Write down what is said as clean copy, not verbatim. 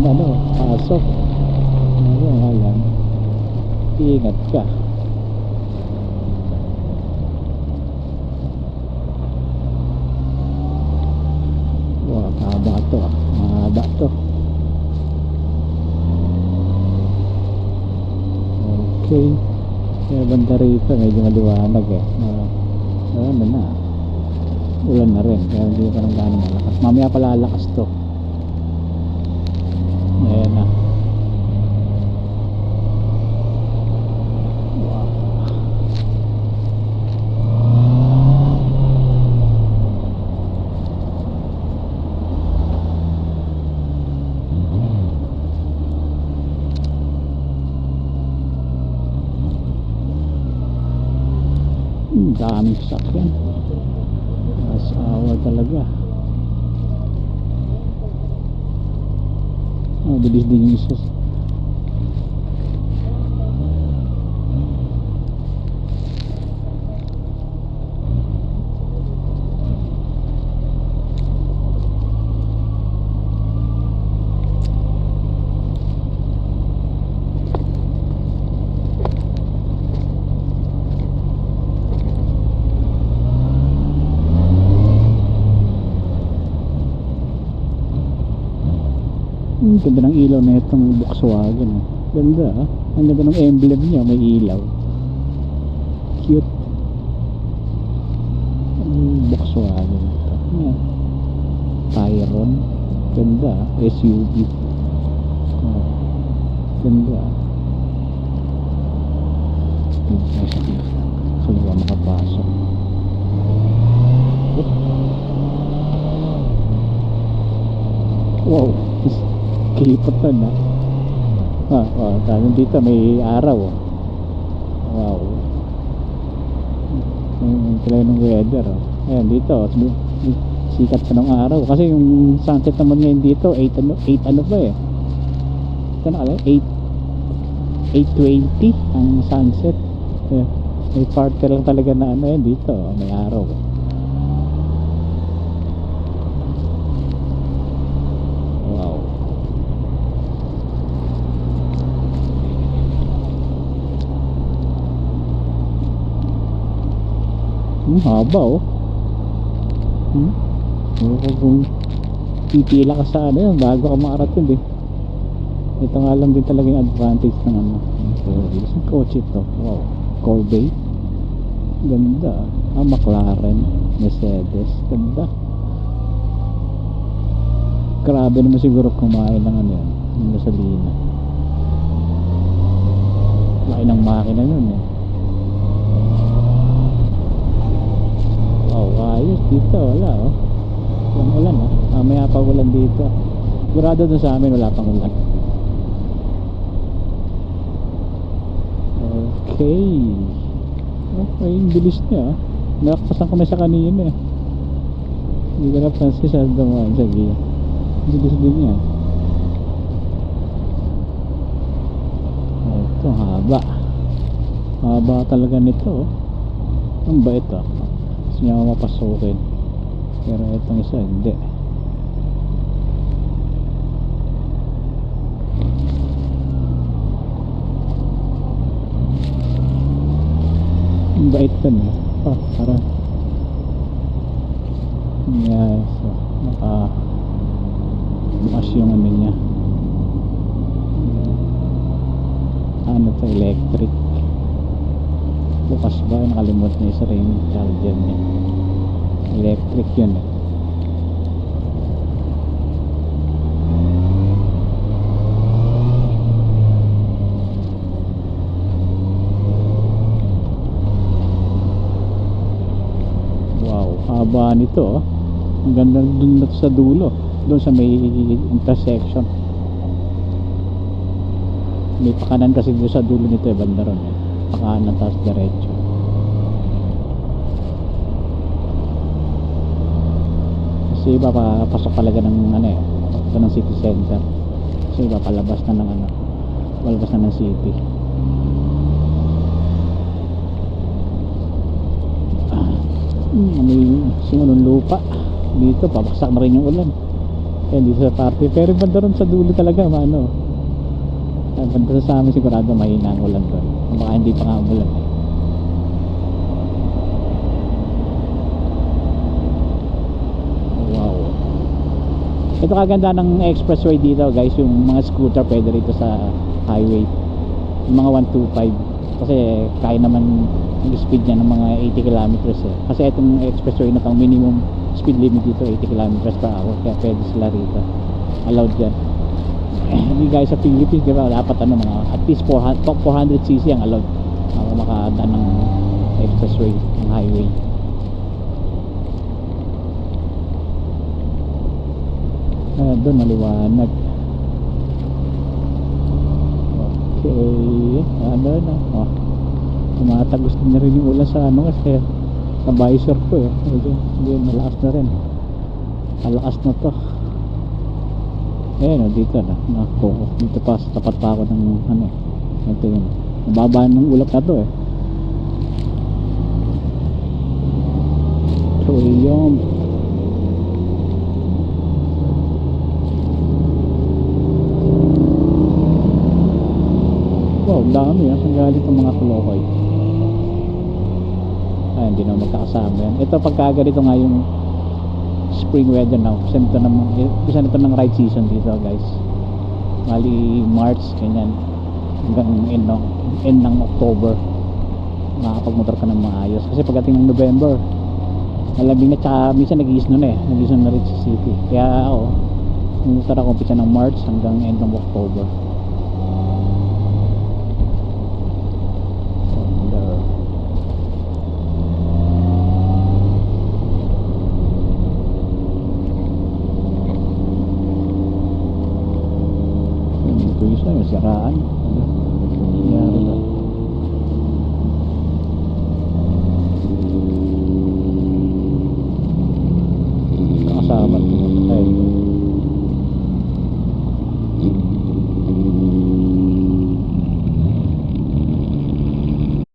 ano, pasok. Ayan, ingat ka. Wah, mahaba to, mahaba to. Okay, kaya banda rito medyo maliwanag eh. Ano na, ulan na rin, kaya hindi pa nang gano'ng malakas. Mamaya pala lalakas to. Ayan na. Wow. Daming sasakyan. Asawa talaga. Bilis din yung isa. Ganda ng ilaw na itong Volkswagen. Ganda ah. Ang ganda ng emblem niya, may ilaw. Cute. Volkswagen ito. Yan. Tyron. Ganda ah. SUV. Ganda ah. Kaliwa makapasok. Wow. Kilipatan na. Dito may araw. Wow. Yung pala ng weather. Ayan dito, sikat pa ng araw. Kasi yung sunset naman ngayon dito, 8 ano ba eh. Ito na kala, 8:20 ang sunset. May part lang talaga na ano yan dito. May araw. Haba oh. Kung pipila ka sa ano yun bago ka makarating eh. Ito nga lang din talaga yung advantage ng ano. Isang kotse ito. Wow. Corvette. Ganda. McLaren. Mercedes. Ganda. Grabe naman siguro kumain ng ano yan, ng gasolina. Laki ng makina yun eh. Ayos dito, wala oh. Walang ulan oh. Mamaya pa ulan dito. Sigurado doon sa amin wala pang ulan. Okay. Okay, yung bilis niya ah. Nakakasan kami sa kanina eh. Hindi ka na Francis sa dumaan sa giya. Bilis din niya. Ito haba. Haba talaga nito oh. Ang bait ah. Niya mapasukin pero itong isa hindi. Ang bait to niya para yes, bukas yung ano niya ano to, electric. Bukas ba? Nakalimot na isa rin yung charger niya. Electric yun eh. Wow, haba nito oh. Ang ganda dun sa dulo. Doon sa may intersection. May pakanan kasi doon sa dulo nito eh, banda ron eh. Pakanan tapos diretso. Kasi iba papasok talaga ng ano eh, ito ng city center. Kasi iba palabas na ng ano, palabas na ng city. May simunong lupa dito, babaksak na rin yung ulan. Hindi sa party. Pero banda ron sa dulo talaga, mano. Banda sa amin sigurado mahina ang ulan doon. Baka hindi pa nga umulan eh. Wow. Ito kaganda ng expressway dito guys, yung mga scooter pwede rito sa highway. Yung mga 125. Kasi kaya naman yung speed niya ng mga 80 kilometers eh. Kasi itong expressway na pang minimum speed limit dito 80 kilometers per hour. Kaya pwede sila rito. Allowed yan. Hindi guys sa Philippines, di ba? Dapat ano, mga at least 400cc ang allowed para makadaan ng expressway, ng highway. Doon maliwanag. Okay, ano na. Oh, tumatagos din na rin yung ulan sa ano kasi sa visor ko eh. Hindi, malakas na rin. Malakas na to. Ayan o, dito na. Nako, dito pa, tapat pa ako ng ano eh. Ito yun. Nababa ng ulap na to eh. So, yun. Wow, dami ah. Saan galit ang mga kulokoy? Ay, hindi na magkakasama yan. Ito pagka ganito nga yung spring weather now. Isa nito ng ride season dito guys. Mali March, ganyan. Hanggang end ng October. Makakapagmotor ka ng maayos. Kasi pagdating ng November, malamig na, tsaka minsan nag-i-snow na eh. Nag-i-snow na rin sa city. Kaya ako, motor ako umpisa ng March hanggang end ng October. Ito yung siraan.